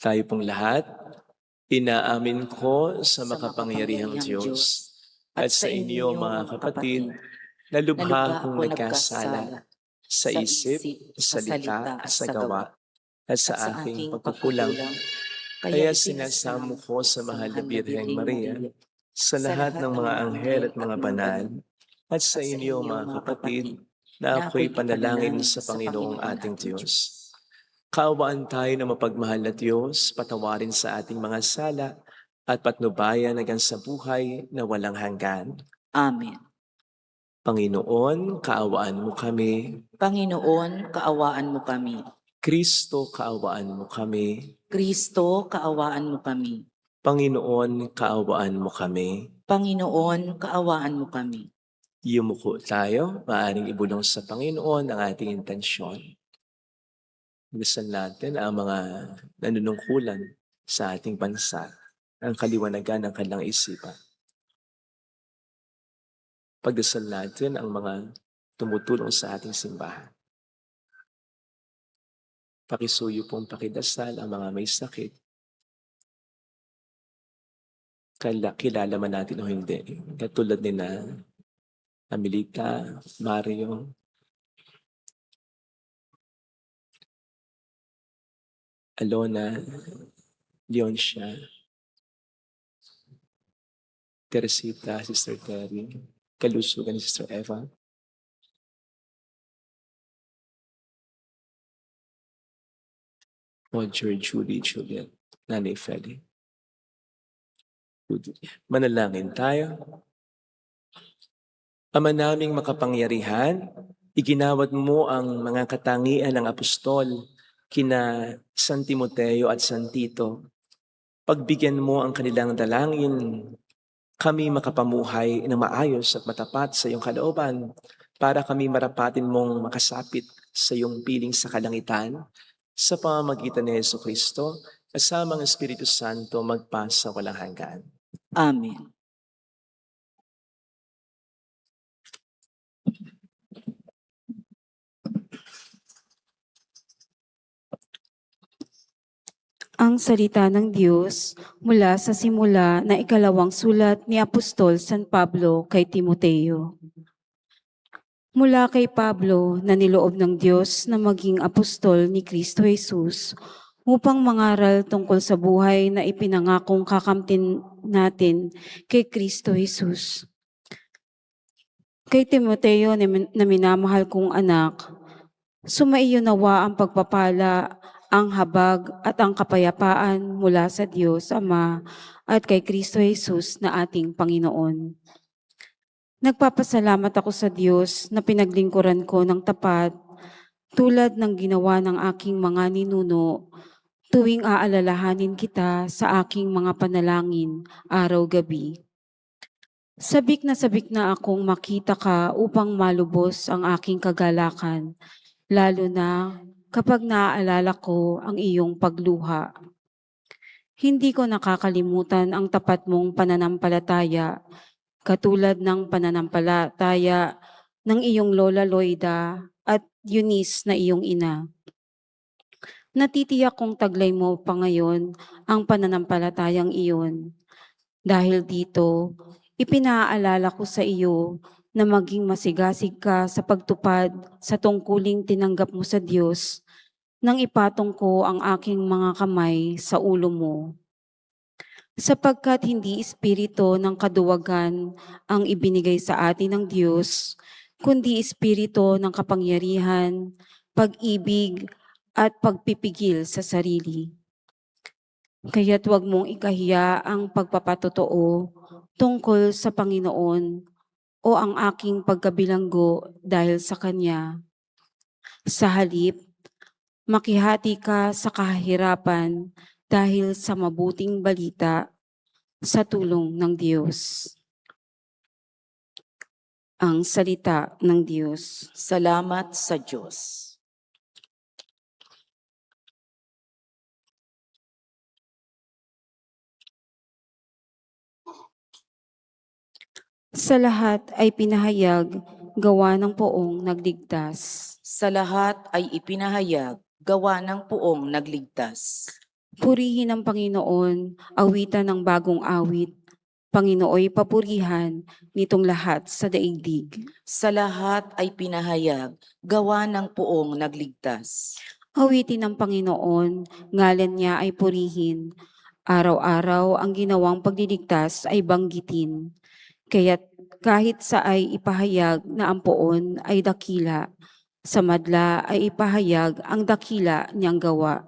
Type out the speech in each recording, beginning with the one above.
Tayo pong lahat, inaamin ko sa makapangyarihang Diyos at sa inyo mga kapatid na lubha akong nagkasala sa isip, salita, sa gawa at sa aking pagkukulang. Kaya sinasamo ko sa mahal na Birheng Maria, sa lahat ng mga anghel at mga banal, at sa inyo mga kapatid na ako'y panalangin sa Panginoong ating Diyos. Kaawaan tayo na mapagmahal na Diyos, patawarin sa ating mga sala at patnubayan hanggang sa buhay na walang hanggan. Amen. Panginoon, kaawaan mo kami. Panginoon, kaawaan mo kami. Kristo, kaawaan mo kami. Kristo, kaawaan mo kami. Panginoon, kaawaan mo kami. Panginoon, kaawaan mo kami. Yumuko tayo, maaaring ibulong sa Panginoon ang ating intensyon. Gusto natin ang mga nanunungkulan sa ating bansa, ang kaliwanagan ng kanilang isipan. Pagdasal natin ang mga tumutulong sa ating simbahan. Pakisuyo pong pakidasal ang mga may sakit. Kilala man natin o hindi. Katulad ni na Amelita, Mario, Alona, Leoncia, Teresita, Sister Terry, kalusugan ni Sister Eva. Roger, Julie, Juliet, Nanay Feli. Manalangin tayo. Ama naming makapangyarihan, iginawad mo ang mga katangian ng apostol kina San Timoteo at San Tito. Pagbigyan mo ang kanilang dalangin, kami makapamuhay na maayos at matapat sa iyong kalooban para kami marapatin mong makasapit sa iyong piling sa kalangitan sa pamamagitan ni Jesucristo kasama ang Espiritu Santo magpasa walang hanggan. Amen. Ang salita ng Diyos mula sa simula na ikalawang sulat ni Apostol San Pablo kay Timoteo. Mula kay Pablo na niloob ng Diyos na maging apostol ni Kristo Jesus upang mangaral tungkol sa buhay na ipinangakong kakamtin natin kay Kristo Jesus. Kay Timoteo na minamahal kong anak, sumaiyo nawa ang pagpapala, ang habag at ang kapayapaan mula sa Diyos Ama at kay Kristo Jesus na ating Panginoon. Nagpapasalamat ako sa Diyos na pinaglingkuran ko ng tapat tulad ng ginawa ng aking mga ninuno tuwing aalalahanin kita sa aking mga panalangin araw-gabi. Sabik na akong makita ka upang malubos ang aking kagalakan, lalo na kapag naaalala ko ang iyong pagluha. Hindi ko nakakalimutan ang tapat mong pananampalataya, katulad ng pananampalataya ng iyong Lola Loida at Eunice na iyong ina. Natitiyak kong taglay mo pa ngayon ang pananampalatayang iyon. Dahil dito, ipinaalala ko sa iyo na maging masigasig ka sa pagtupad sa tungkuling tinanggap mo sa Diyos nang ipatong ko ang aking mga kamay sa ulo mo. Sapagkat hindi espiritu ng kaduwagan ang ibinigay sa atin ng Diyos, kundi espiritu ng kapangyarihan, pag-ibig at pagpipigil sa sarili. Kaya't huwag mong ikahiya ang pagpapatotoo tungkol sa Panginoon o ang aking pagkabilanggo dahil sa Kanya. Sa halip, makihati ka sa kahirapan dahil sa mabuting balita sa tulong ng Diyos. Ang salita ng Diyos. Salamat sa Diyos. Sa lahat ay pinahayag gawa ng poong nagligtas. Sa lahat ay ipinahayag gawa ng poong nagligtas. Purihin ang Panginoon, awitan ng bagong awit. Panginooy papurihan nitong lahat sa daigdig. Sa lahat ay pinahayag, gawa ng poong nagligtas. Awitin ng Panginoon, ngalan niya ay purihin. Araw-araw ang ginawang pagliligtas ay banggitin. Kaya't kahit sa ay ipahayag na ang poon ay dakila, sa madla ay ipahayag ang dakila niyang gawa.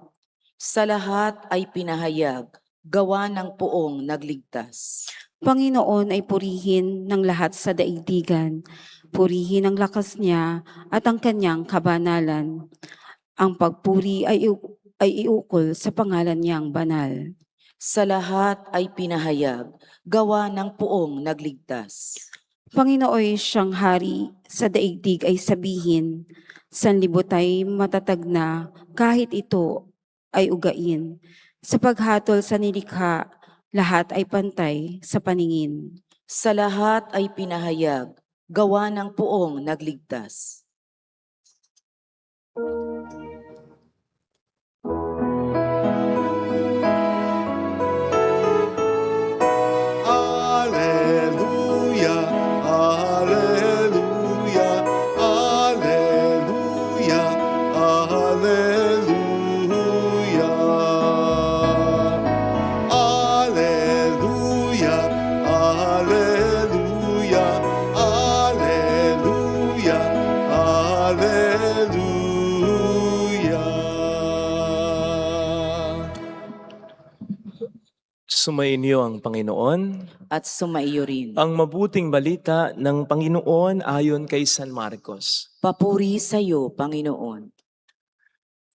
Sa lahat ay pinahayag, gawa ng poong nagligtas. Panginoon ay purihin ng lahat sa daigdigan. Purihin ang lakas niya at ang kanyang kabanalan. Ang pagpuri ay iukol sa pangalan niyang banal. Sa lahat ay pinahayag, gawa ng poong nagligtas. Panginooy siyang hari sa daigdig ay sabihin, sanlibot ay matatag na kahit ito ay ugain. Sa paghatol sa nilikha, lahat ay pantay sa paningin. Sa lahat ay pinahayag, gawa ng poong nagligtas. Alleluia, alleluia, alleluia, alleluia. Alleluia, alleluia, alleluia, alleluia. Sumainyo ang Panginoon. At sumaiyo rin. Ang mabuting balita ng Panginoon ayon kay San Marcos. Papuri sa iyo, Panginoon.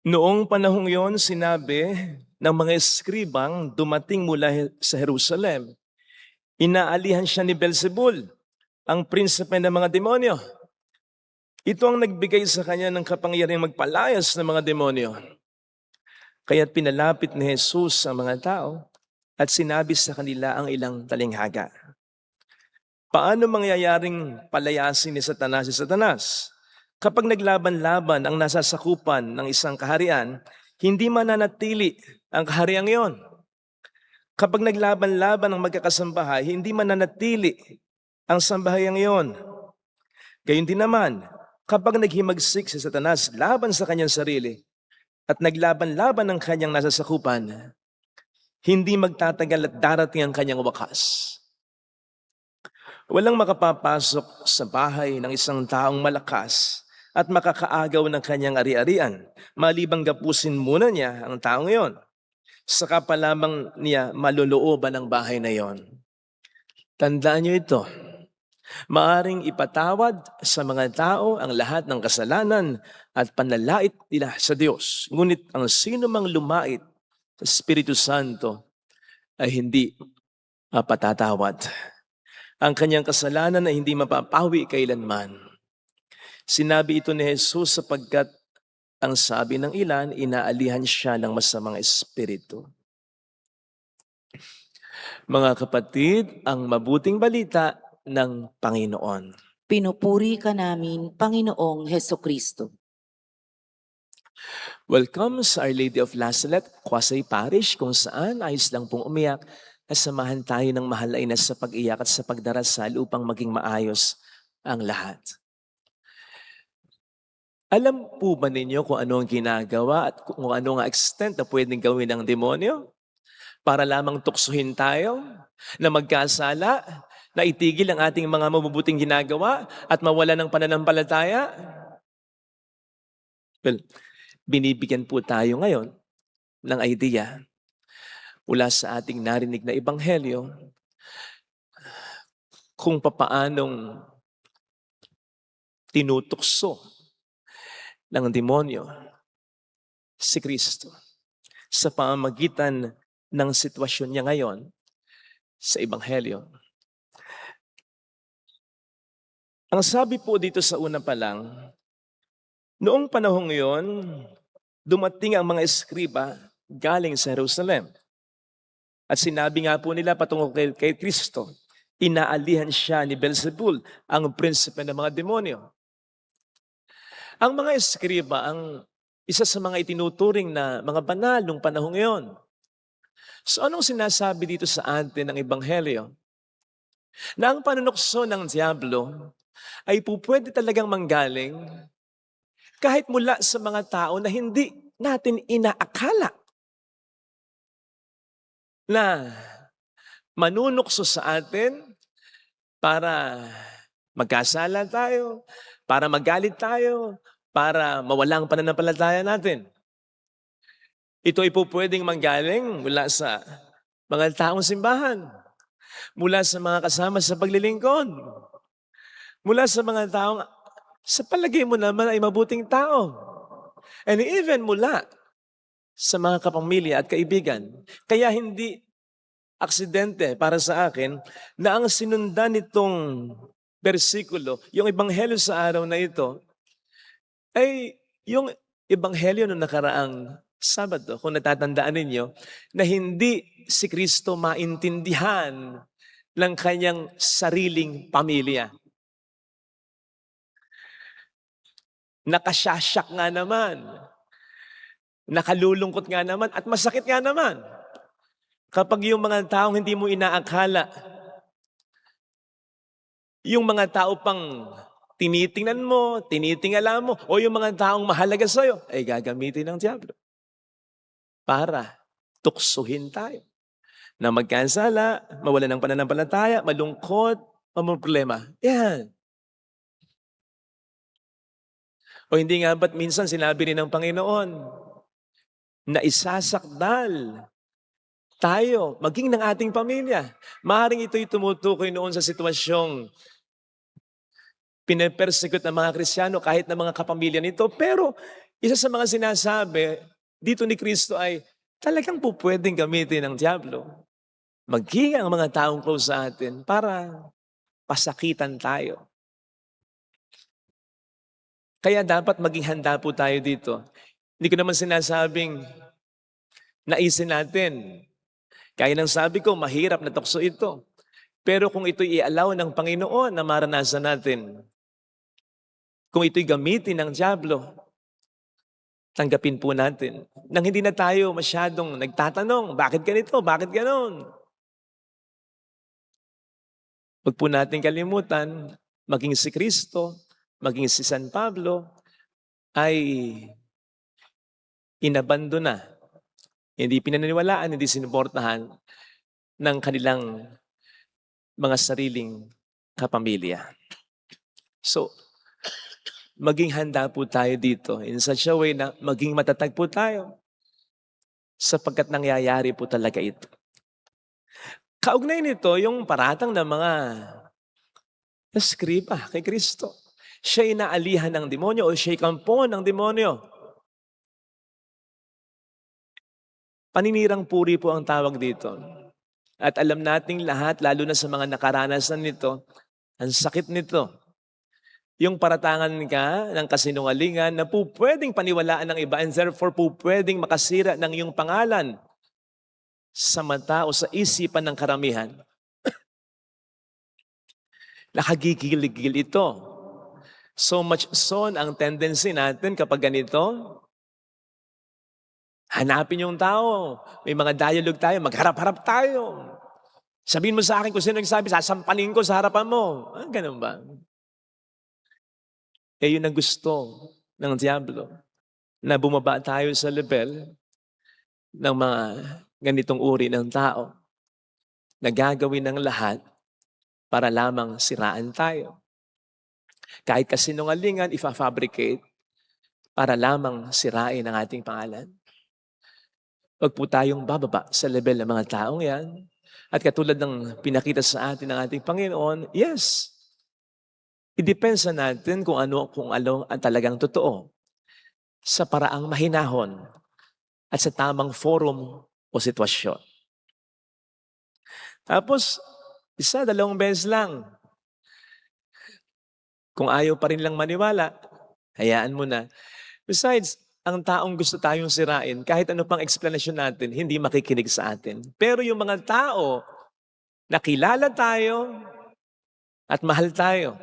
Noong panahong yon, sinabi ng mga eskribang dumating mula sa Jerusalem, inaalihan siya ni Beelzebul, ang prinsipe ng mga demonyo. Ito ang nagbigay sa kanya ng kapangyarihang magpalayas ng mga demonyo. Kaya't pinalapit ni Jesus ang mga tao at sinabi sa kanila ang ilang talinghaga. Paano mangyayaring palayasin ni Satanas si Satanas? Kapag naglaban-laban ang nasasakupan ng isang kaharian, hindi mananatili ang kahariang iyon. Kapag naglaban-laban ang magkakasambahay, hindi mananatili ang sambahayang iyon. Gayun din naman, kapag naghimagsik si Satanas laban sa kanyang sarili at naglaban-laban ang kanyang nasasakupan, hindi magtatagal at darating ang kanyang wakas. Walang makapapasok sa bahay ng isang taong malakas at makakaagaw ng kanyang ari-arian, malibang gapusin muna niya ang taong iyon. Saka pa lamang niya malulooban ang bahay na iyon. Tandaan niyo ito. Maaring ipatawad sa mga tao ang lahat ng kasalanan at panlalait nila sa Diyos. Ngunit ang sino mang lumait sa Espiritu Santo ay hindi mapatatawad. Ang kanyang kasalanan ay hindi mapapawi kailanman. Sinabi ito ni Jesus sapagkat ang sabi ng ilan, inaalihan siya ng masamang espiritu. Mga kapatid, ang mabuting balita ng Panginoon. Pinupuri ka namin, Panginoong Hesukristo. Welcome sa Our Lady of Lazaret, Quasay Parish, kung saan ayos lang pong umiyak at samahan tayo ng mahal ay sa pag-iyak at sa pagdarasal upang maging maayos ang lahat. Alam po ba ninyo kung ano ang ginagawa at kung ano ang extent na pwedeng gawin ng demonyo? Para lamang tuksuhin tayo na magkasala, na itigil ang ating mga mabubuting ginagawa at mawala ng pananampalataya? Well, binibigyan po tayo ngayon ng idea mula sa ating narinig na ebanghelyo kung papaanong tinutukso ng demonyo si Kristo sa pamamagitan ng sitwasyon niya ngayon sa ebanghelyo. Ang sabi po dito sa una pa lang, noong panahong iyon, dumating ang mga eskriba galing sa Jerusalem. At sinabi nga po nila patungo kay Kristo, inaalihan siya ni Beelzebul, ang prinsipe ng mga demonyo. Ang mga eskriba, ang isa sa mga itinuturing na mga banal nung panahong iyon. So anong sinasabi dito sa atin ng Ebanghelyo? Na ang panunukso ng Diablo ay pupwede talagang manggaling kahit mula sa mga tao na hindi natin inaakala na manunukso sa atin para magkasala tayo, para magalit tayo, para mawala ang pananampalataya natin. Ito ay pupwedeng manggaling mula sa mga taong simbahan, mula sa mga kasama sa paglilingkod, mula sa mga taong sa palagay mo naman ay mabuting tao, and even mula sa mga kapamilya at kaibigan. Kaya hindi aksidente para sa akin na ang sinundan nitong bersikulo, yung ebanghelyo sa araw na ito, ay yung ebanghelyo noong nakaraang Sabado, kung natatandaan ninyo, na hindi si Kristo maintindihan ng kanyang sariling pamilya. Nakasasyak nga naman, nakalulungkot nga naman, at masakit nga naman kapag yung mga taong hindi mo inaakala, yung mga tao pang tinitingnan mo, tinitingala mo, o yung mga taong mahalaga sa'yo, ay gagamitin ng Diablo para tuksuhin tayo. Na magkansala, mawala ng pananampalataya, malungkot, problema. Yan. O hindi nga ba't minsan sinabi rin ng Panginoon na isasakdal tayo, maging ng ating pamilya. Maaaring ito'y tumutukoy noon sa sitwasyong pinapersekut ng mga Kristiyano kahit ng mga kapamilya nito. Pero isa sa mga sinasabi dito ni Kristo ay talagang po pwedeng gamitin ng Diablo. Maging ang mga taong close sa atin para pasakitan tayo. Kaya dapat maging handa po tayo dito. Hindi ko naman sinasabing naisin natin. Kaya nang sabi ko, mahirap na tukso ito. Pero kung ito'y i-allow ng Panginoon na maranasan natin, kung ito'y gamitin ng Diablo, tanggapin po natin. Nang hindi na tayo masyadong nagtatanong, bakit ganito, bakit ganon? Huwag po natin kalimutan, maging si Kristo, maging si San Pablo, ay inabandona, hindi pinaniniwalaan, hindi sinuportahan ng kanilang mga sariling kapamilya. So, maging handa po tayo dito in such a way na maging matatag po tayo sapagkat nangyayari po talaga ito. Kaugnay nito yung paratang ng mga eskriba kay Kristo. Siya'y inaalihan ng demonyo o siya'y kampo ng demonyo. Paninirang puri po ang tawag dito. At alam nating lahat, lalo na sa mga nakaranasan nito, ang sakit nito. Yung paratangan ka ng kasinungalingan na po pwedeng paniwalaan ng iba and therefore po pwedeng makasira ng iyong pangalan sa mata o sa isipan ng karamihan. Nakagigil-gil ito. So much so ang tendency natin kapag ganito, hanapin yung tao. May mga dialogue tayo, magharap-harap tayo. Sabihin mo sa akin kung sino nagsabi, sasampanin ko sa harapan mo. Ganun ba? Yun ang gusto ng Diablo, na bumaba tayo sa level ng mga ganitong uri ng tao na gagawin ng lahat para lamang siraan tayo. Kahit kasinungalingan, ifa-fabricate para lamang sirain ang ating pangalan. Huwag po tayong bababa sa level ng mga taong yan. At katulad ng pinakita sa atin ng ating Panginoon, yes, i-depends sa natin kung ano ang talagang totoo sa paraang mahinahon at sa tamang forum o sitwasyon. Tapos, 1, 2 beses lang. Kung ayaw pa rin lang maniwala, hayaan mo na. Besides, ang taong gusto tayong sirain, kahit ano pang explanation natin, hindi makikinig sa atin. Pero yung mga tao na kilala tayo at mahal tayo,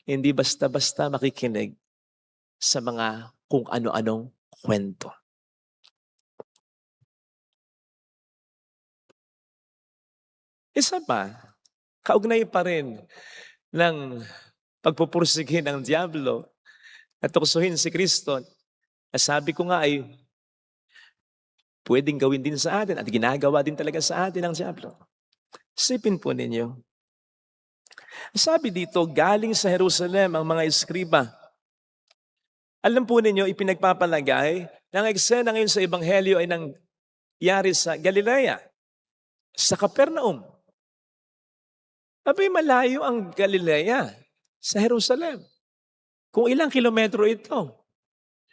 hindi basta-basta makikinig sa mga kung ano-anong kwento. Isa pa, kaugnay pa rin ng pagpupursige ng Diablo at tuksohin si Kristo. Sabi ko nga ay pwedeng gawin din sa atin at ginagawa din talaga sa atin ng Diablo. Isipin po ninyo. Sabi dito, galing sa Jerusalem ang mga eskriba. Alam po ninyo, ipinagpapalagay ng eksena ngayon sa Ebanghelyo ay nangyari sa Galilea, sa Capernaum. Abay, malayo ang Galilea sa Jerusalem. Kung ilang kilometro ito,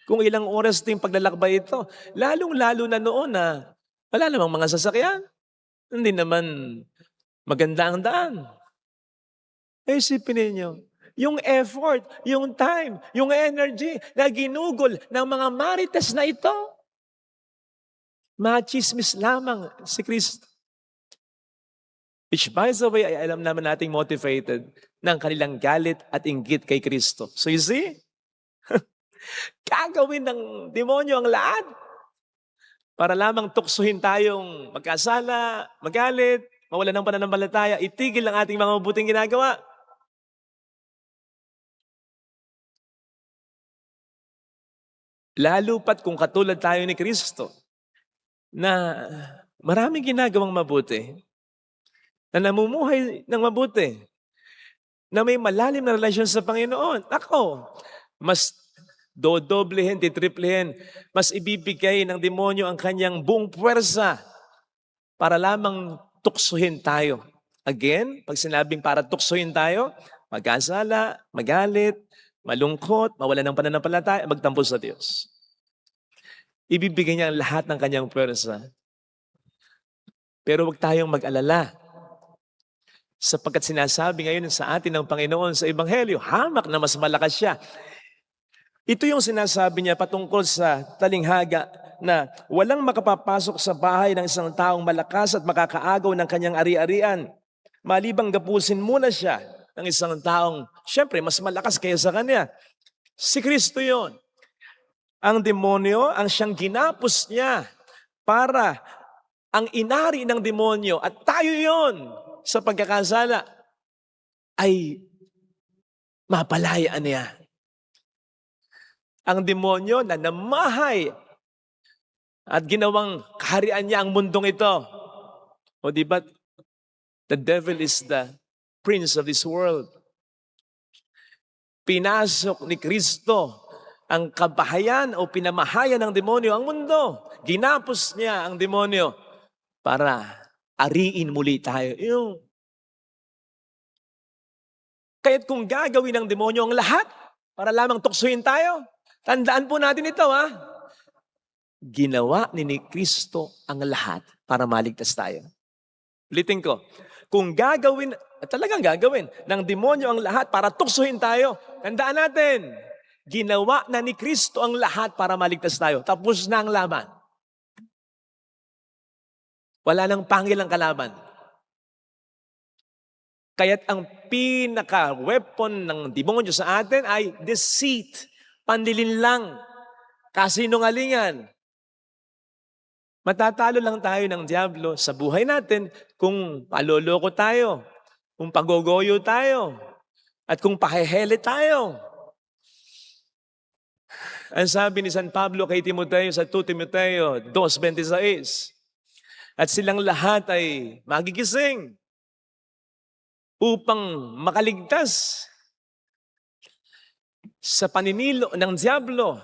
kung ilang oras din paglalakbay ito, lalong-lalo na noon na wala namang mga sasakyan. Hindi naman maganda ang daan. Isipin ninyo, yung effort, yung time, yung energy na ginugol ng mga marites na ito. Machismis lamang si Kristo. Which by the way, ay alam naman nating motivated ng kanilang galit at inggit kay Kristo. So you see, gagawin ng demonyo ang lahat para lamang tuksuhin tayong magkasala, magalit, mawala ng pananampalataya, itigil ang ating mga mabuting ginagawa. Lalo pat kung katulad tayo ni Kristo na maraming ginagawang mabuti, na namumuhay ng mabuti, na may malalim na relasyon sa Panginoon. Ako, mas dodoblehin, titriplehin, mas ibibigay ng demonyo ang kanyang buong puwersa para lamang tuksuhin tayo. Again, pag sinabing para tuksuhin tayo, magkasala, magalit, malungkot, mawala ng pananampalataya, magtampo sa Diyos. Ibibigay niya ang lahat ng kanyang puwersa. Pero huwag tayong mag-alala. Sapagkat sinasabi ngayon sa atin ng Panginoon sa Ebanghelyo, hamak na mas malakas siya. Ito yung sinasabi niya patungkol sa talinghaga na walang makapapasok sa bahay ng isang taong malakas at makakaagaw ng kanyang ari-arian. Malibang gapusin muna siya ng isang taong, syempre, mas malakas kaysa kanya. Si Kristo yon. Ang demonyo, ang siyang ginapos niya para ang inari ng demonyo at tayo yon sa pagkakasala ay mapalayaan niya. Ang demonyo na namahay at ginawang kaharian niya ang mundong ito. O di ba? The devil is the prince of this world. Pinasok ni Kristo ang kabahayan o pinamahayan ng demonyo ang mundo. Ginapos niya ang demonyo para ariin muli tayo. Kaya't kung gagawin ng demonyo ang lahat para lamang tuksuhin tayo, tandaan po natin ito, ha? Ginawa ni Kristo ang lahat para maligtas tayo. Ulitin ko, kung gagawin, at talagang gagawin, ng demonyo ang lahat para tuksuhin tayo, tandaan natin, ginawa na ni Kristo ang lahat para maligtas tayo. Tapos na ang laban. Wala nang pangil ang kalaban. Kaya't ang pinaka-weapon ng demonyo sa atin ay deceit, panlilinlang, kasinungalingan. Matatalo lang tayo ng Diablo sa buhay natin kung paloloko tayo, kung pagogoyo tayo, at kung pahehele tayo. Ang sabi ni San Pablo kay Timoteo sa 2 Timoteo 2:26, at silang lahat ay magigising upang makaligtas sa paninilo ng Diablo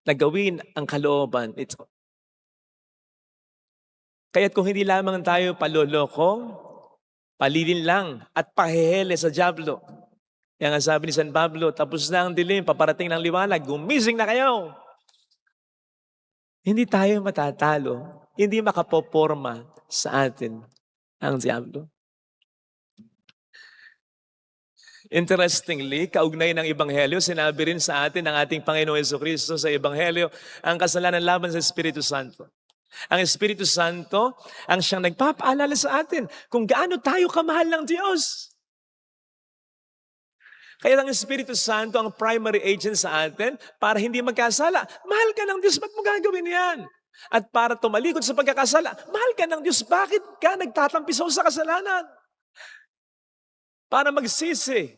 na gawin ang kalooban ito. Kaya't kung hindi lamang tayo paloloko, palilin lang at pahehele sa Diablo. Kaya nga sabi ni San Pablo, tapos na ang dilim, paparating ng liwanag, gumising na kayo. Hindi tayo matatalo, hindi makapoporma sa atin ang Diablo. Interestingly, kaugnay ng Ebanghelyo, sinabi rin sa atin ng ating Panginoon Jesucristo sa Ebanghelyo, ang kasalanan laban sa Espiritu Santo. Ang Espiritu Santo ang siyang nagpapaalala sa atin kung gaano tayo kamahal ng Diyos. Kaya ang Espiritu Santo ang primary agent sa atin para hindi magkasala. Mahal ka ng Diyos, ba't mo gagawin yan? At para tumalikod sa pagkakasala, mahal ka ng Diyos. Bakit ka nagtatampisaw sa kasalanan? Para magsisi.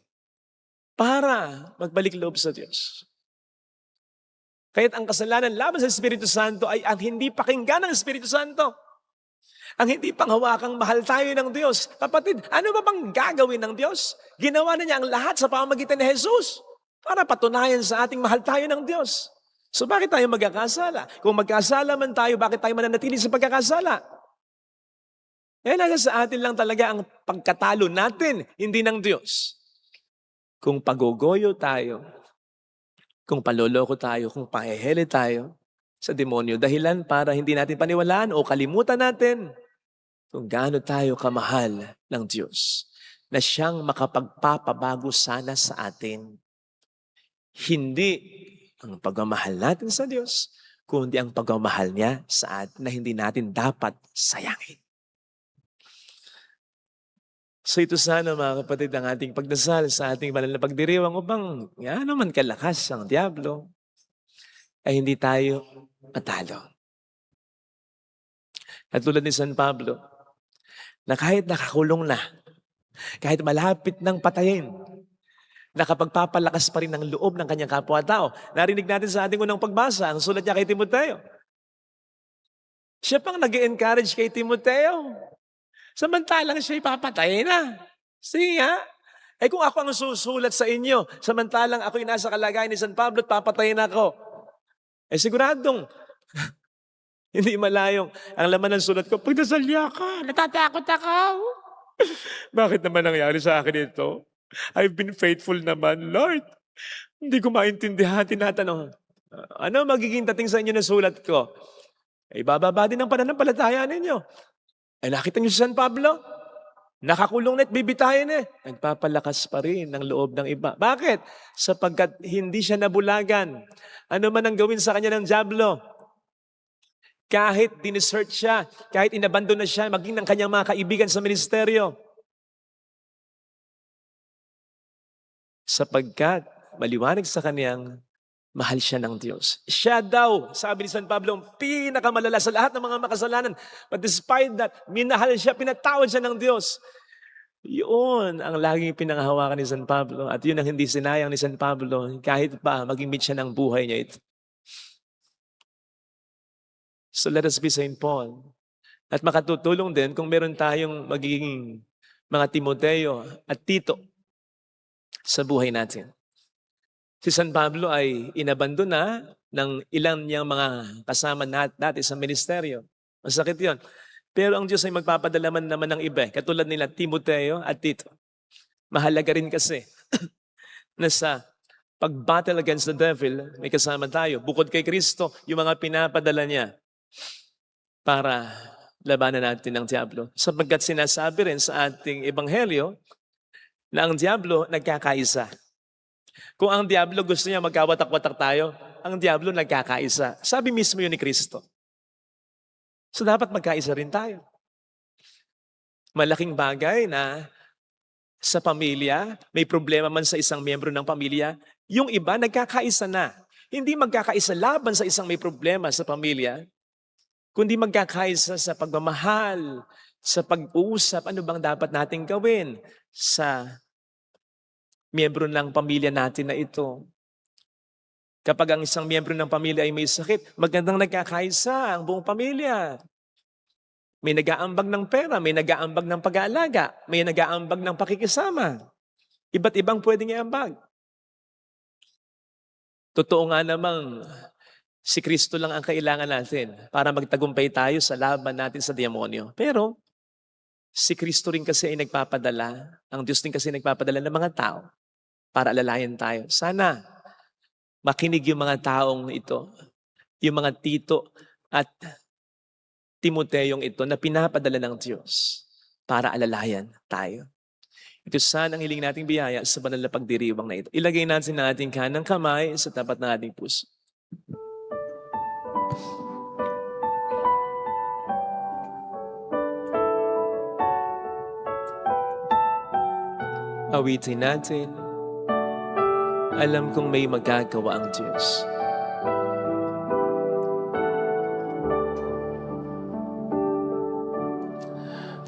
Para magbalik loob sa Diyos. Kaya't ang kasalanan laban sa Espiritu Santo ay ang hindi pakinggan ng Espiritu Santo. Ang hindi panghawakang mahal tayo ng Diyos. Kapatid, ano ba bang gagawin ng Diyos? Ginawa na niya ang lahat sa pamamagitan ni Jesus para patunayan sa ating mahal tayo ng Diyos. So bakit tayo magkakasala? Kung magkasala man tayo, bakit tayo mananatili sa pagkakasala? Nasa sa atin lang talaga ang pagkatalo natin, hindi ng Diyos. Kung pagogoyo tayo, kung paloloko tayo, kung pahehele tayo sa demonyo, dahilan para hindi natin paniwalaan o kalimutan natin kung gaano tayo kamahal ng Diyos na siyang makapagpapabago sana sa atin. Hindi ang pagmamahal natin sa Diyos, kundi ang pagmamahal niya sa atin na hindi natin dapat sayangin. So ito sana mga kapatid ang ating pagdasal sa ating banal na pagdiriwang upang ano man kalakas ang Diablo ay hindi tayo matalo. At tulad ni San Pablo, na kahit nakakulong na, kahit malapit ng patayin, nakapagpapalakas pa rin ng loob ng kanyang kapwa-tao. Narinig natin sa ating unang pagbasa, ang sulat niya kay Timoteo. Siya pang nag-encourage kay Timoteo. Samantalang siya ipapatay na. Sige nga. Kung ako ang susulat sa inyo, samantalang ako'y nasa kalagayan ni San Pablo at papatayin ako, siguradong hindi malayong ang laman ng sulat ko. Pagdasal niya ka, natatakot ako. Bakit naman nangyari sa akin ito? I've been faithful naman, Lord. Hindi ko maintindihan, tinatanong. Ano magiging dating sa inyo na sulat ko? Bababa din ang pananampalataya ninyo. Nakita niyo si San Pablo? Nakakulong na at bibitayin Nagpapalakas pa rin ng loob ng iba. Bakit? Sapagkat hindi siya nabulagan. Ano man ang gawin sa kanya ng Diablo, kahit dinesert siya, kahit inabandon na siya, maging ng kanyang mga kaibigan sa ministeryo. Sapagkat maliwanag sa kanyang mahal siya ng Diyos. Siya daw, sabi ni San Pablo, ang pinakamalala sa lahat ng mga makasalanan. But despite that, minahal siya, pinatawad siya ng Diyos. Yun ang laging pinanghahawakan ni San Pablo. At yun ang hindi sinayang ni San Pablo, kahit pa maging mitya ng buhay niya ito. So let us be Saint Paul. At makatutulong din kung meron tayong magiging mga Timoteo at Tito sa buhay natin. Si San Pablo ay inabandon na ng ilang niyang mga kasama natin sa ministeryo. Masakit yun. Pero ang Diyos ay magpapadala naman ng iba. Katulad nila Timoteo at Tito. Mahalaga rin kasi na sa pag-battle against the devil, may kasama tayo. Bukod kay Kristo, yung mga pinapadala niya para labanan natin ng Diablo. Sapagkat sinasabi rin sa ating ebanghelyo na ang Diablo nagkakaisa. Kung ang Diablo gusto niya magkawatak-watak tayo, ang Diablo nagkakaisa. Sabi mismo yun ni Kristo. So dapat magkaisa rin tayo. Malaking bagay na sa pamilya, may problema man sa isang miyembro ng pamilya, yung iba nagkakaisa na. Hindi magkakaisa laban sa isang may problema sa pamilya, kundi magkakaisa sa pagmamahal, sa pag-uusap, ano bang dapat nating gawin sa miyembro ng pamilya natin na ito. Kapag ang isang miyembro ng pamilya ay may sakit, magandang nagkakaisa ang buong pamilya. May nag-aambag ng pera, may nag-aambag ng pag-aalaga, may nag-aambag ng pakikisama. Iba't ibang pwedeng iambag. Totoo nga namang si Kristo lang ang kailangan natin para magtagumpay tayo sa laban natin sa demonyo. Pero si Kristo rin kasi ay nagpapadala, ang Diyos din kasi nagpapadala ng mga tao para alalayan tayo. Sana makinig yung mga taong ito, yung mga Tito at Timoteyong ito na pinapadala ng Diyos para alalayan tayo. Ito sana ang hiling nating biyaya sa banal na pagdiriwang na ito. Ilagay natin ang ating kanang kamay sa tapat ng ating puso. Awitin natin. Alam kong may magagawa ang Diyos.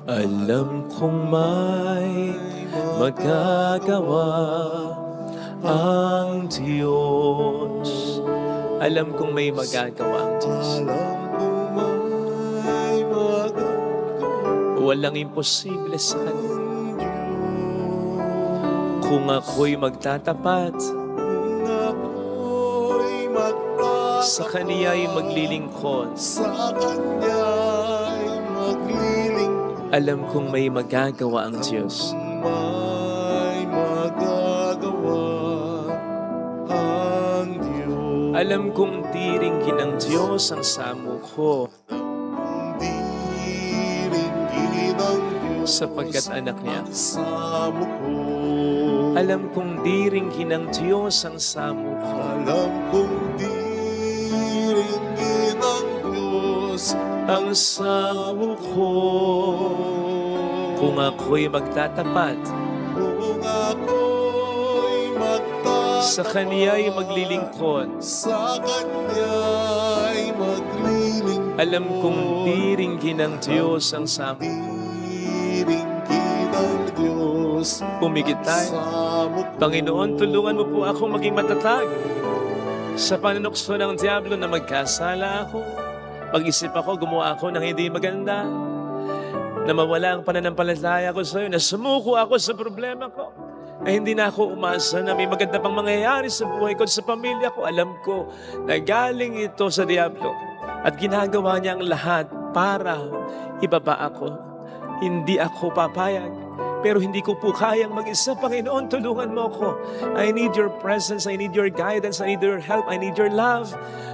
Alam kong may magagawa ang Diyos. Alam kong may magagawa ang Diyos. Alam kong may magagawa Walang imposible sa Kanya. ang Diyos. Kung ako'y magtatapat, Kung ako'y magtatapat sa Kaniya'y maglilingkod. sa Kanya'y maglilingkod, Alam kong may magagawa ang Diyos. may magagawa ang Diyos. Alam kong diringgin ng Diyos ang samo ko Diringgin ang Diyos sapagkat anak niya. ang samo ko. Alam kong diringgin ng Diyos ang samo ko. Alam kong diringgin ang Diyos Ang samo ko. Kung ako'y magtatapat, kung ako'y magtatapat sa Kaniya'y maglilingkod. sa Kanya'y maglilingkod. Alam kong diringgin ng Diyos ang samo. Diringgin ang Diyos Pumigit tayo. samo ko. Panginoon, tulungan mo po ako maging matatag sa panunokso ng Diablo na magkasala ako. Pag-isip ako, gumawa ako ng hindi maganda. Na mawala ang pananampalataya ko sa iyo, na sumuko ako sa problema ko. Na hindi na ako umasa na may maganda pang mangyayari sa buhay ko, sa pamilya ko. Alam ko na galing ito sa Diablo. At ginagawa niya ang lahat para ibaba ako. Hindi ako papayag. Pero hindi ko po kayang mag-isa. Panginoon, tulungan mo ako. I need your presence. I need your guidance. I need your help. I need your love.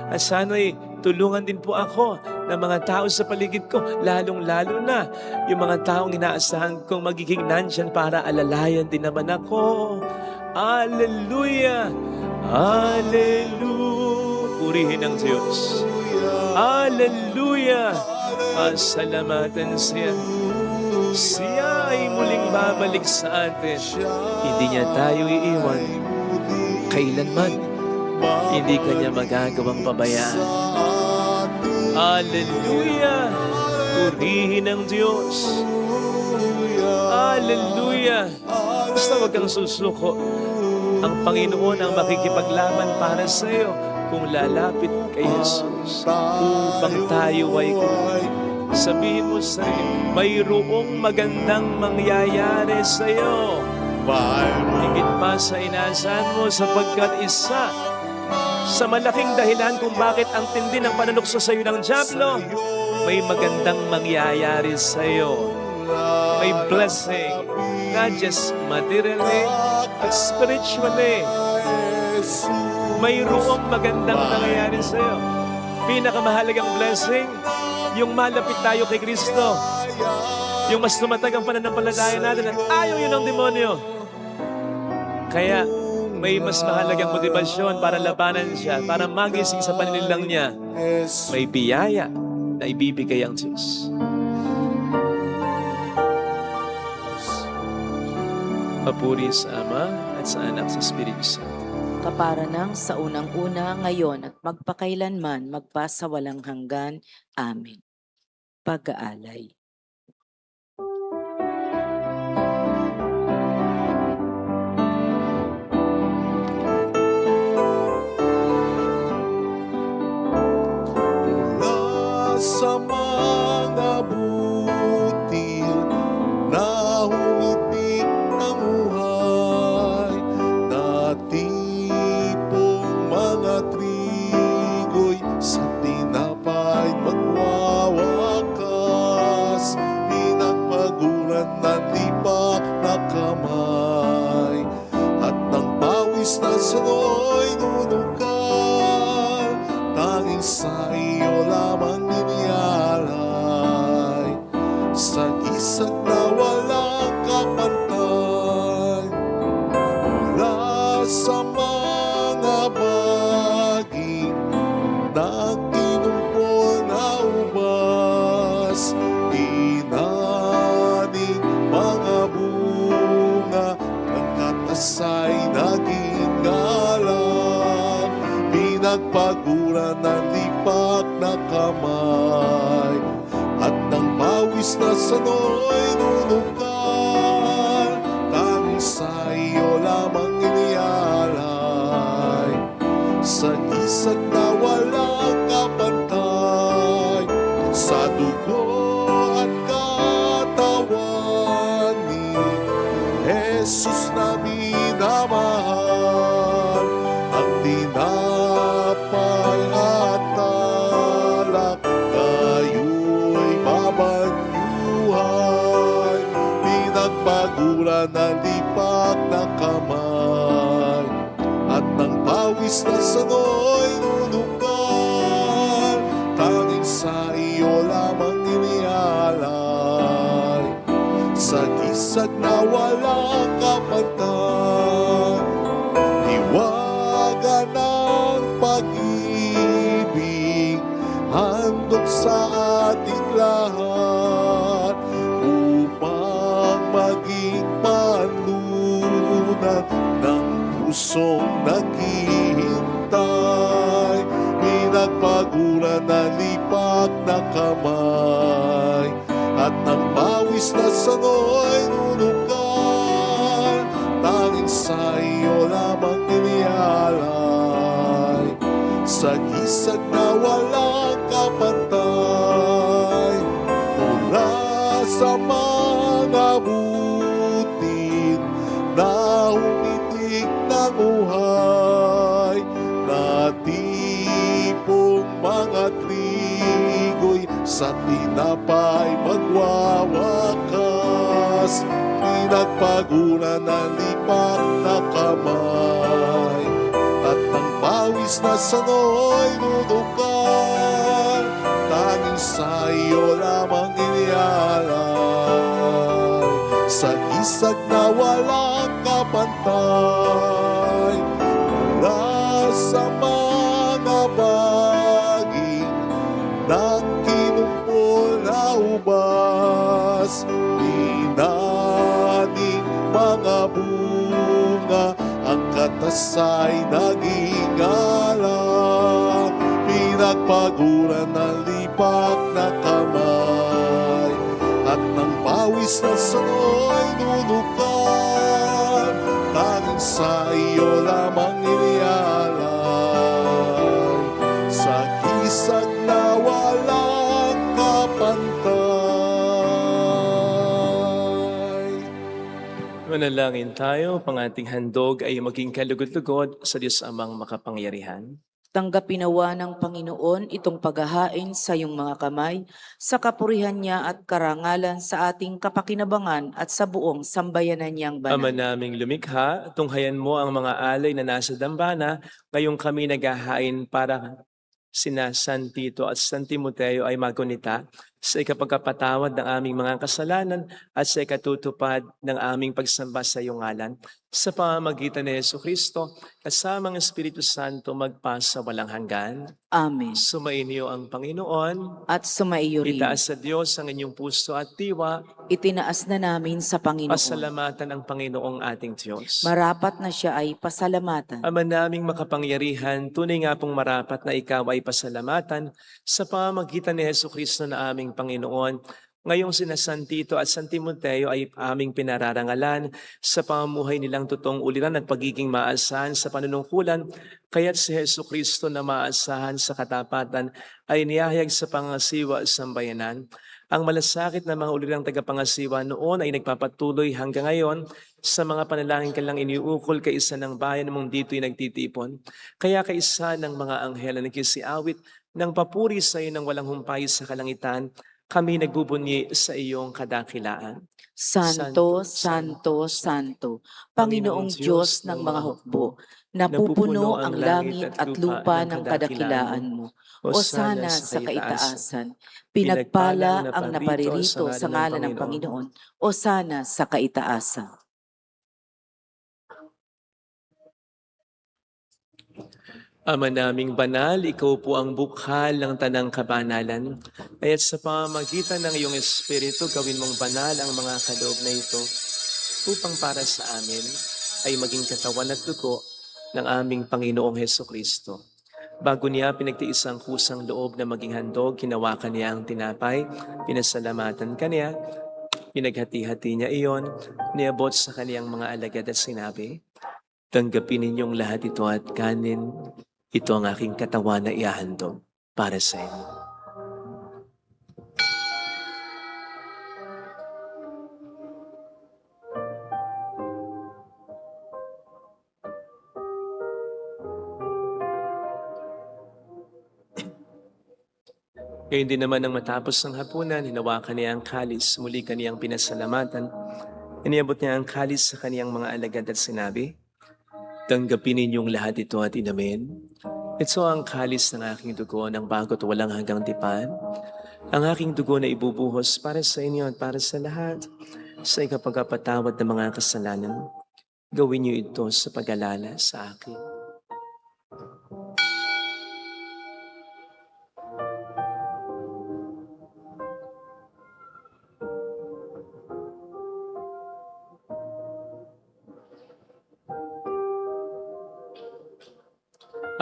At sana'y tulungan din po ako ng mga tao sa paligid ko. Lalong-lalo na yung mga taong inaasahan kong magiging nandyan para alalayan din naman ako. Hallelujah! Hallelujah! Purihin ang Diyos. Hallelujah! Pasalamatan siya. Siya ay muling babalik sa atin. Hindi niya tayo iiwan kailanman. Hindi kanya magagawang pabayaan. Hallelujah! Purihin ang Diyos. Hallelujah! Basta huwag kang susuko. Ang Panginoon ang makikipaglaban para sa iyo kung lalapit kay Jesus upang tayo ay kumain. Sabihin mo sa iyo, mayroong magandang mangyayari sa iyo. Higit pa sa inaasahan mo sapagkat isa sa malaking dahilan kung bakit ang tindi ng panunukso sa iyo ng Diablo, may magandang mangyayari sa iyo. May blessing, not just materially, but spiritually. Mayroong magandang nangyayari sa iyo. Pinakamahalagang blessing, yung malapit tayo kay Kristo. Yung mas tumatag ang pananampalataya natin at ayaw yun ng demonyo. Kaya may mas mahalagang motibasyon para labanan siya, para magising sa paninilang niya. May biyaya na ibibigay ang Diyos. Papuri sa Ama at sa Anak sa Espiritu Santo. Kapara ng sa unang-una, ngayon at magpakailanman, magpasawalang hanggan. Amen. Pag-aalay. Sa mga butil na humitik ang buhay, natipong mga trigo'y sa tinapay magwawakas, pinagpaguran ng lipak na kamay, at ng pawis na suno'y nunukan, tanging sa iyo lamang iniyalay, sa isang na walang kapantay, mula sa mga baging na kinumpol na ubas, inaning mga bunga, ang katasay naging ngalang, pinagpaguran ng lipak na kamay, at ng pawis na na sano'y nunukan, tanging sa iyo lamang inialay. Sa isag na walang kapantay, sa dugo at katawan ni Jesus na minamahal, ang tinapay at alak kayo'y babanyuhay, pinagpaguran ng lipak na kamay, at ng pawis na sano'y nunukan, tanging sa iyo lamang inialay. Sa gisag na walang kapantay, hiwaga ng pag-ibig, handog sa ating lahat, upang maging panunan ng pusong naghihintay, pinagpaguran ng lipak na kamay, at ng pawis na sano'y nunukan, tanging sa iyo lamang inialay. Sa gisag na walang kapantay, mula sa mga butil na humitik ng uhay, na tipong mga trigo'y sa tinapay magwawakas, pinagpaguran ng lipak na kamay, at ng pawis na sano'y nunukan, tanging sa iyo lamang inialay. Sa isag na walang kapantay, mula sa mga baging ng kinumpol na ubas, dinaning mga bunga, ang katas ay naging alak, pinagpaguran ng lipak na kamay, at ng pawis na sano'y nunukan, tanging sa iyo lamang inialay. Sa gisag na walang kapantay. Manalangin tayo, pang ating handog ay maging kalugod-lugod sa Diyos Amang makapangyarihan. Tanggapin nawa ng Panginoon itong paghahain sa iyong mga kamay, sa kapurihan niya at karangalan sa ating kapakinabangan at sa buong sambayanan niyang Ama banal. naming lumikha, tunghayan mo ang mga alay na nasa dambana, ngayong kami naghahain para sina San Tito at San Timoteo ay magunita sa ikapagkapatawad ng aming mga kasalanan at sa ikatutupad ng aming pagsamba sa iyong ngalan. Sa pamamagitan ni Jesucristo, kasamang Espiritu Santo magpasa walang hanggan. Amen. Sumainyo ang Panginoon. At sumaiyo rin. Itaas sa Diyos ang inyong puso at diwa. Itinaas na namin sa Panginoon. Pasalamatan ang Panginoong ating Diyos. Marapat na siya ay pasalamatan. Ama naming makapangyarihan, tunay nga pong marapat na ikaw ay pasalamatan sa pamamagitan ni Jesucristo na aming Panginoon. Ngayong sina San Tito at San Timoteo ay aming pinararangalan sa pamumuhay nilang totoong uliran at pagiging maasahan sa panunungkulan, kaya't si Jesucristo na maasahan sa katapatan ay niyahayag sa pangasiwa sa sambayanan. Ang malasakit na mga ulirang tagapangasiwa noon ay nagpapatuloy hanggang ngayon sa mga panalangin kanilang iniukol kaisa ng bayan mong dito'y nagtitipon. Kaya kaisa ng mga anghel na nagkisiawit ng papuri sa iyo ng walang humpay sa kalangitan, kami nagbubunyi sa iyong kadakilaan. Santo, Santo, Santo, Panginoong Diyos ng mga hukbo, napupuno ang langit at lupa ng kadakilaan mo. Hosana sa kaitaasan, pinagpala ang naparirito sa ngalan ng Panginoon. Hosana sa kaitaasan. Ama naming banal, ikaw po ang bukhal ng tanang kabanalan. Kaya't sa pamamagitan ng iyong Espiritu, gawin mong banal ang mga kaloob na ito upang para sa amin ay maging katawan at dugo ng aming Panginoong Hesukristo. Bago niya pinagtiis ang kusang loob na maging handog, hinawakan niya ang tinapay, pinasalamatan kaniya, pinaghati-hati niya iyon, niabot sa kaniyang mga alagad at sinabi, "Tanggapin ninyong lahat ito at kanin, ito ang aking katawan na ihahandog para sa inyo." Ngayon din naman nang matapos ng hapunan, hinawakan niya ang kalis, muli kaniyang pinasalamatan. Iniabot niya ang kalis sa kaniyang mga alagad at sinabi, "Tanggapin ninyong lahat ito at inamin. Ito ang kalis ng aking dugo ng bago't walang hanggang tipan. Ang aking dugo na ibubuhos para sa inyo at para sa lahat. Sa ikapagpatawad ng mga kasalanan, gawin niyo ito sa pag-alala sa akin."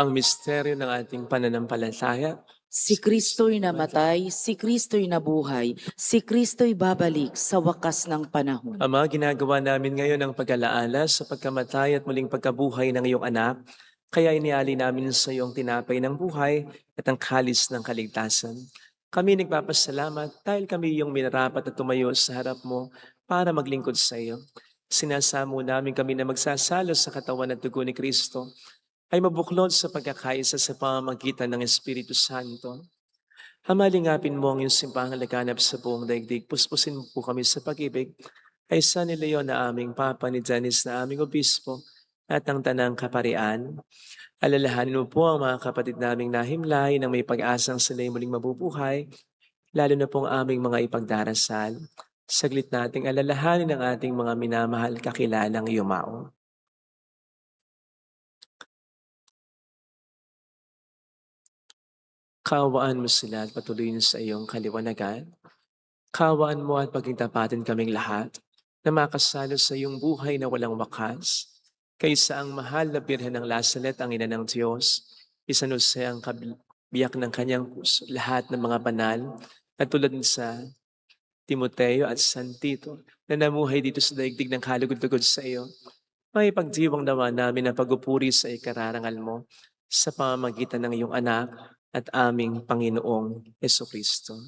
Ang misteryo ng ating pananampalataya, Si Kristo'y namatay, si Kristo'y nabuhay, si Kristo'y babalik sa wakas ng panahon. Ama, ginagawa namin ngayon ang pag-alaala sa pagkamatay at muling pagkabuhay ng iyong anak, kaya iniali namin sa iyong tinapay ng buhay at ang kalis ng kaligtasan. Kami nagpapasalamat dahil kami iyong minarapat at tumayo sa harap mo para maglingkod sa iyo. Sinasamo namin kami na magsasalo sa katawan at dugo ni Kristo ay mabuklod sa pagkakaisa sa pamamagitan ng Espiritu Santo. Hamalingapin mo ang iyong simpahang laganap sa buong daigdig. Puspusin mo po kami sa pag-ibig. Ay sa ni Leon na aming Papa, ni Janice na aming Obispo, at ang Tanang Kaparian. Alalahanin mo po ang mga kapatid naming nahimlay nang may pag-asang sila'y muling mabubuhay, lalo na pong aming mga ipagdarasal. Saglit nating alalahanin ang ating mga minamahal kakilalang yumao. Kaawaan mo sila at patuloyin sa iyong kaliwanagan. Kaawaan mo at pagkitapatin kaming lahat na makasalo sa iyong buhay na walang wakas. Kaysa ang mahal na Birhen ng Lazaret, ang ina ng Diyos, isanuse ang kabiyak ng kanyang puso, lahat ng mga banal, at tulad sa Timoteo at San Tito na namuhay dito sa daigdig ng kalugod-lugod sa iyo, may pagdiwang nawa namin ang pagupuri sa ikararangal mo sa pamamagitan ng iyong anak at aming Panginoong Jesucristo.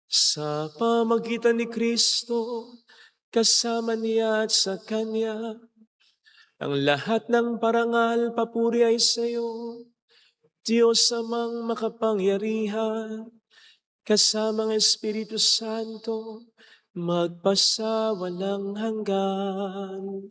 Sa pamamagitan ni Kristo, kasama niya at sa Kanya, ang lahat ng parangal papuri ay sa iyo, Diyos amang makapangyarihan, kasama ng Espiritu Santo, magpasawalang hanggan.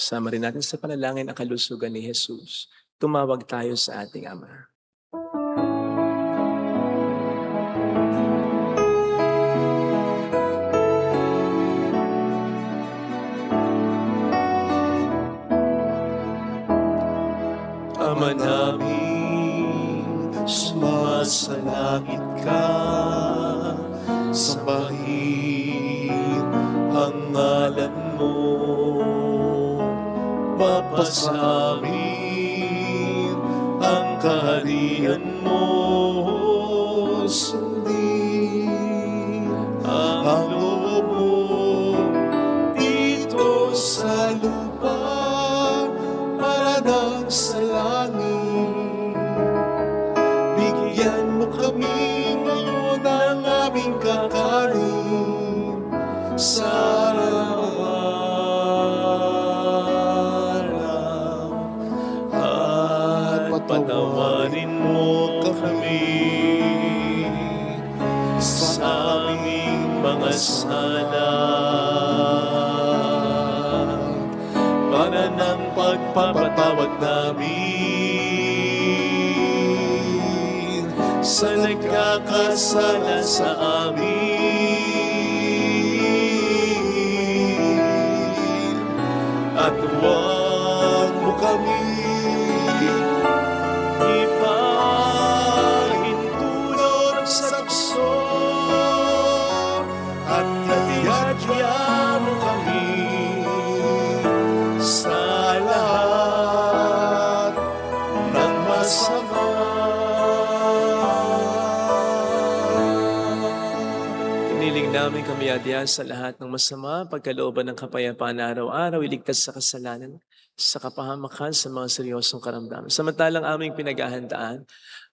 Sama rin natin sa panalangin ang kalusugan ni Jesus. Tumawag tayo sa ating Ama. Ama namin, sumasalangit ka, sambahin ang ngalan mo. Mapasamin ang kaharian mo, sundin ang loob mo dito sa lupa para nang sa langit. Bigyan mo kami ngayon ng aming kakanin sa patawarin mo kami sa aming mga sala para ng pagpapatawad namin sa nagkakasala sa amin. at huwag mo kami ipahintulot sa tukso at Tiyadya mo kami sa lahat ng masama. Iniling namin kami adya sa lahat ng masama, pagkalooban ng kapayapaan na araw-araw, iligtas sa kasalanan, sa kapahamakan, sa mga seryosong karamdaman. Samantalang aming pinaghahandaan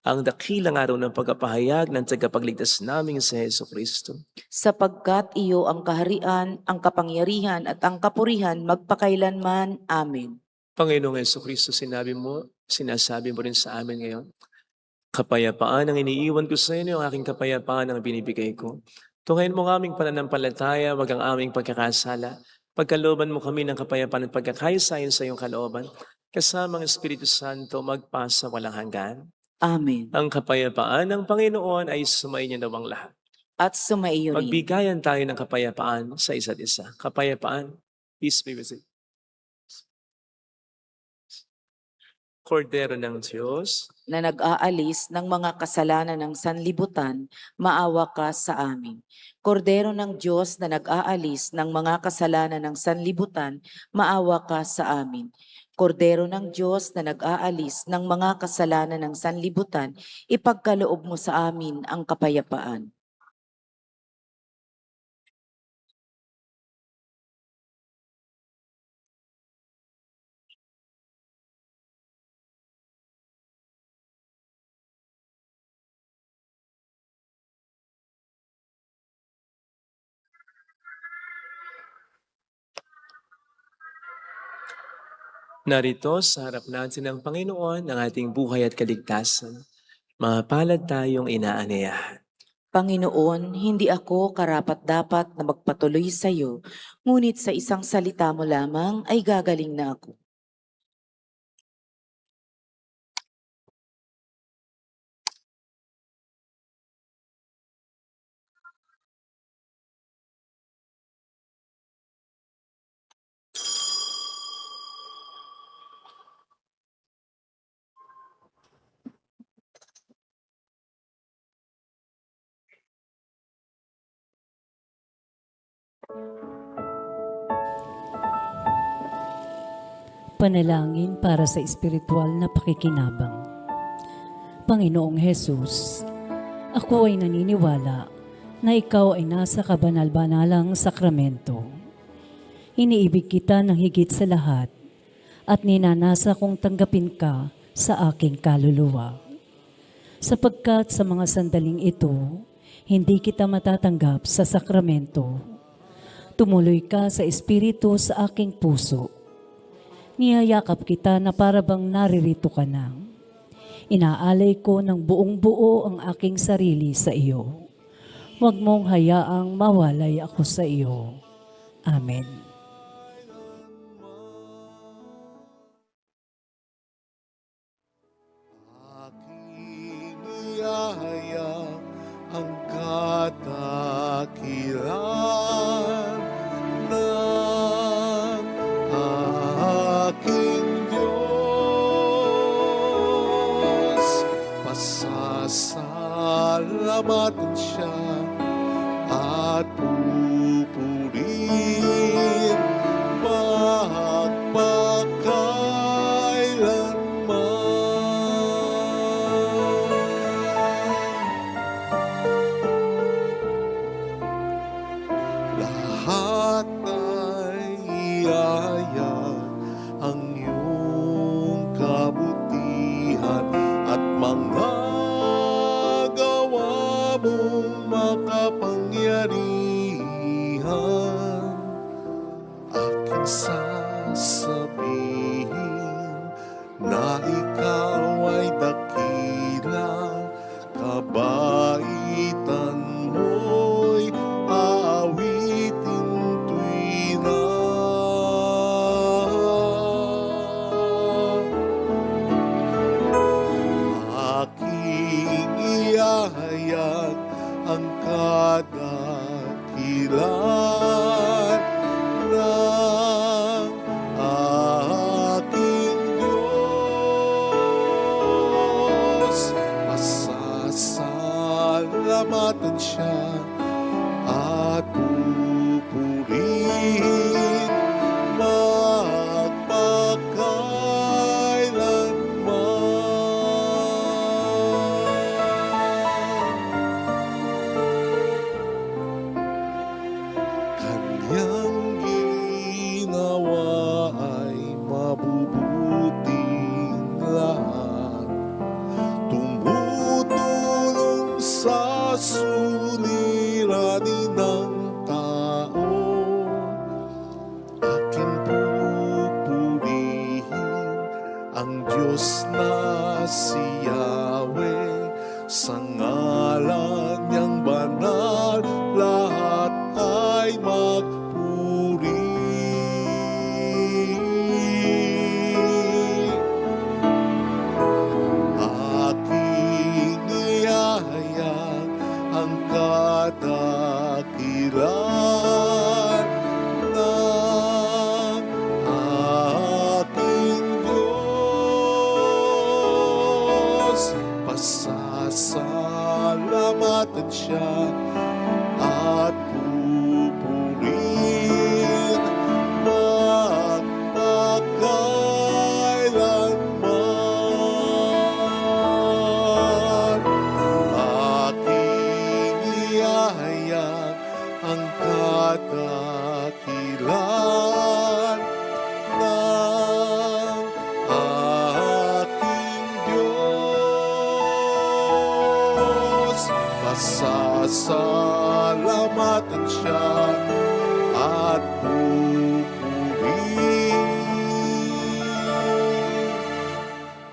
ang dakilang araw ng pagkapahayag ng tagapagligtas naming si Hesus Kristo. Sapagkat iyo ang kaharian, ang kapangyarihan at ang kapurihan magpakailanman. Amen. Panginoong Hesus Kristo, sinasabi mo rin sa amin ngayon, kapayapaan ang iniiwan ko sa inyo, ang aking kapayapaan ang binibigay ko. Tungayin mo ang aming pananampalataya, wag ang aming pagkakasala. Pagkalooban mo kami ng kapayapaan at pagkakaisa-ayon sa iyong kalooban, kasama ang Espiritu Santo magpasa walang hanggan. Amen. Ang kapayapaan ng Panginoon ay sumainyo nawang lahat. At sumaiyo rin. Magbigayan tayo ng kapayapaan sa isa't isa. Kapayapaan, peace be with you. Kordero ng Diyos, Na nag-aalis ng mga kasalanan ng sanlibutan, maawa ka sa amin. Kordero ng Diyos na nag-aalis ng mga kasalanan ng sanlibutan, maawa ka sa amin. Kordero ng Diyos na nag-aalis ng mga kasalanan ng sanlibutan, ipagkaloob mo sa amin ang kapayapaan. narito sa harap natin ng Panginoon ang ating buhay at kaligtasan. Mapalad tayong inaanyayahan. Panginoon, hindi ako karapat-dapat na magpatuloy sa iyo, ngunit sa isang salita mo lamang ay gagaling na ako. Panalangin para sa espiritual na pakikinabang. Panginoong Hesus, ako ay naniniwala na ikaw ay nasa kabanal-banalang sakramento. Iniibig kita ng higit sa lahat at ninanasa kong tanggapin ka sa aking kaluluwa. Sapagkat sa mga sandaling ito, hindi kita matatanggap sa sakramento. Tumuloy ka sa espiritu sa aking puso. Niyayakap kita na para bang naririto ka na. Inaalay ko ng buong buo ang aking sarili sa iyo. Huwag mong hayaang mawalay ako sa iyo. Amen. aking iyaya ang kadakilan ng aking Diyos. Pasasalamatan siya at pupurihin magpakailanman. Lahat ay iyaya ang iyong kabutihan at mga gawa mong makapangyarihan. Aking sasabihin na ikaw ay dakila, kabaitan mo'y aawitin tuwina. Aking iyahayag ang kadakilan ng siya at pupurihin magpakailanman. Kanyang ginawa ay mabubuting lahat, tumutulong sa suliranin ng tao. Akin pupurihin ang Diyos na si Yahweh, sa ngalan niyang banal lahat ay magpuri. Aking iyahayag ang kadakilan ng aking Diyos. Pasasalamatan siya at pupurihin magpakailanman. Aking iyahayag ang kadakilan ng aking Diyos. Pasasalamatan siya at pupurihin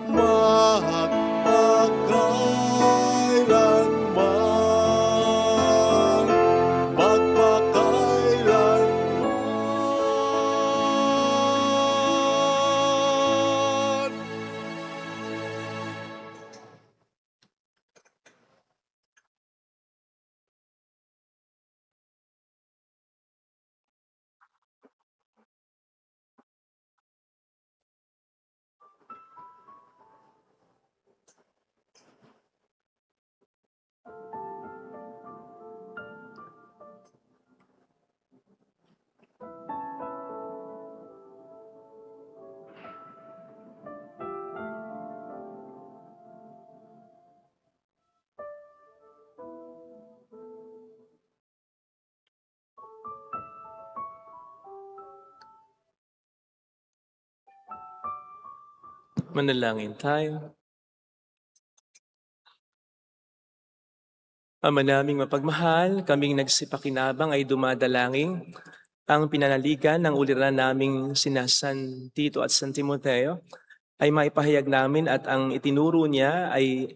magpakailanman, magpakailanman. Manalangin tayo. Ama naming mapagmahal, kaming nagsipakinabang ay dumadalangin ang pinanaligan ng uliran naming sina San Tito at San Timoteo ay maipahayag namin at ang itinuro nila ay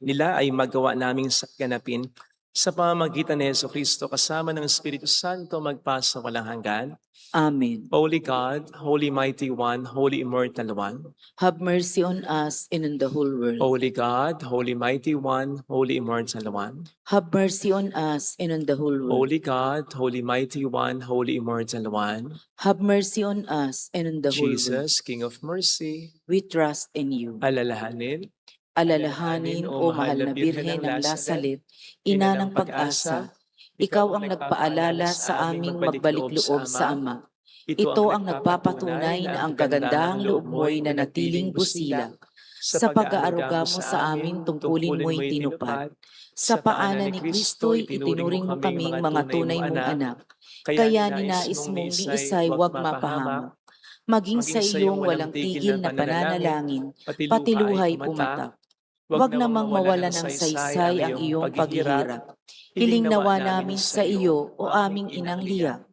magawa naming ganapin sa pamamagitan ni Jesucristo kasama ng Espiritu Santo magpasa walang hanggan. Amen. Holy God, Holy Mighty One, Holy Immortal One. Have mercy on us and on the whole world. Holy God, Holy Mighty One, Holy Immortal One. Have mercy on us and on the whole world. Holy God, Holy Mighty One, Holy Immortal One. Have mercy on us and on the whole world. Jesus, King of Mercy, We trust in you. alalahanin, Alalahanin, o mahal na Birhen ng Lasalet, ina ng pag-asa, ikaw ang nagpaalala sa aming magbalik loob sa Ama. Ito ang nagpapatunay na ang kagandahang loob mo'y nanatiling busilak. Sa pag-aaruga mo sa amin, tungkulin mo'y tinupad. Sa paanan ni Kristo'y itinuring mo kaming mga tunay mong anak. Kaya ninais mong ni Isay huwag mapahamak. Maging sa iyong walang tigil na pananalangin, pati luhay pumatak. Huwag namang mawala ng saysay ang iyong paghihirap. Hiling nawa namin sa iyo, o aming inang liya,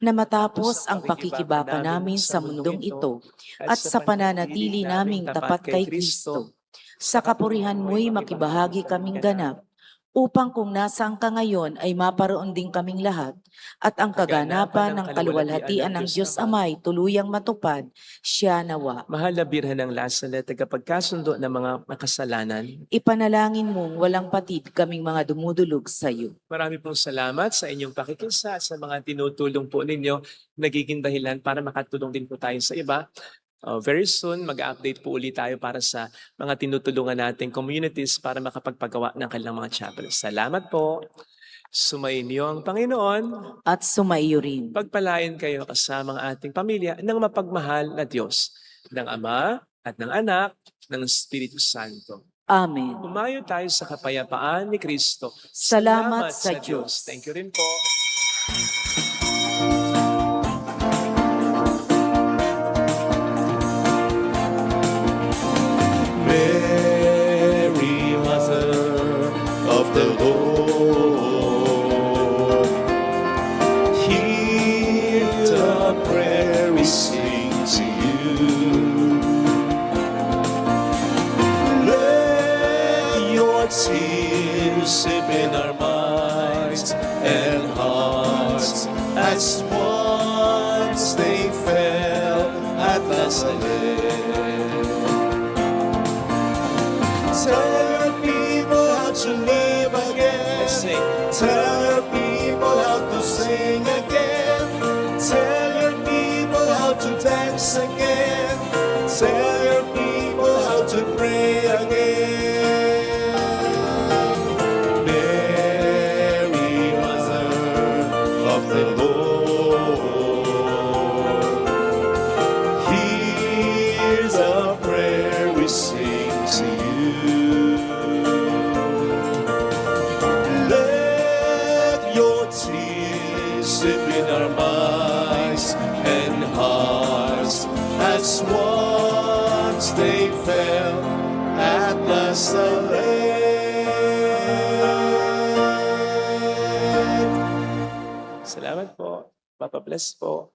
na matapos ang pakikibaka namin sa mundong ito at sa pananatili naming tapat kay Kristo, sa kapurihan mo'y makibahagi kaming ganap, upang kung nasaan ka ngayon ay maparoon din kaming lahat, at ang kaganapan ng kaluwalhatian ng Diyos Amay tuluyang matupad, siya nawa. Mahal na Birhen ng Lasalet, tagapagkasundo ng mga makasalanan. Ipanalangin mong walang patid kaming mga dumudulog sa iyo. Marami pong salamat sa inyong pakikisa at sa mga tinutulong po ninyo, nagiging dahilan para makatulong din po tayo sa iba. Very soon, mag-update po ulit tayo para sa mga tinutulungan nating communities para makapagpagawa ng kanilang mga chapels. Salamat po. Sumainyo ang Panginoon. At sumaiyo rin. Pagpalain kayo kasama ang ating pamilya ng mapagmahal na Diyos, ng Ama at ng Anak, ng Espiritu Santo. Amen. Humayo tayo sa kapayapaan ni Kristo. Salamat sa Diyos. Thank you rin po. Mary, Mother of the Lord, hear the prayer we sing to you. Let your tears sip in our minds and hearts as once they fell at Nazareth. Tell your people how to live again. Let's sing. Tell your people how to sing again. Tell your people how to dance again. Tell your people how to pray again. Mary, Mother of the Lord, here's a prayer we sing to you. Let your tears sip in our minds and hearts as once they fell at Nazareth. Salamat po. Papa bless po.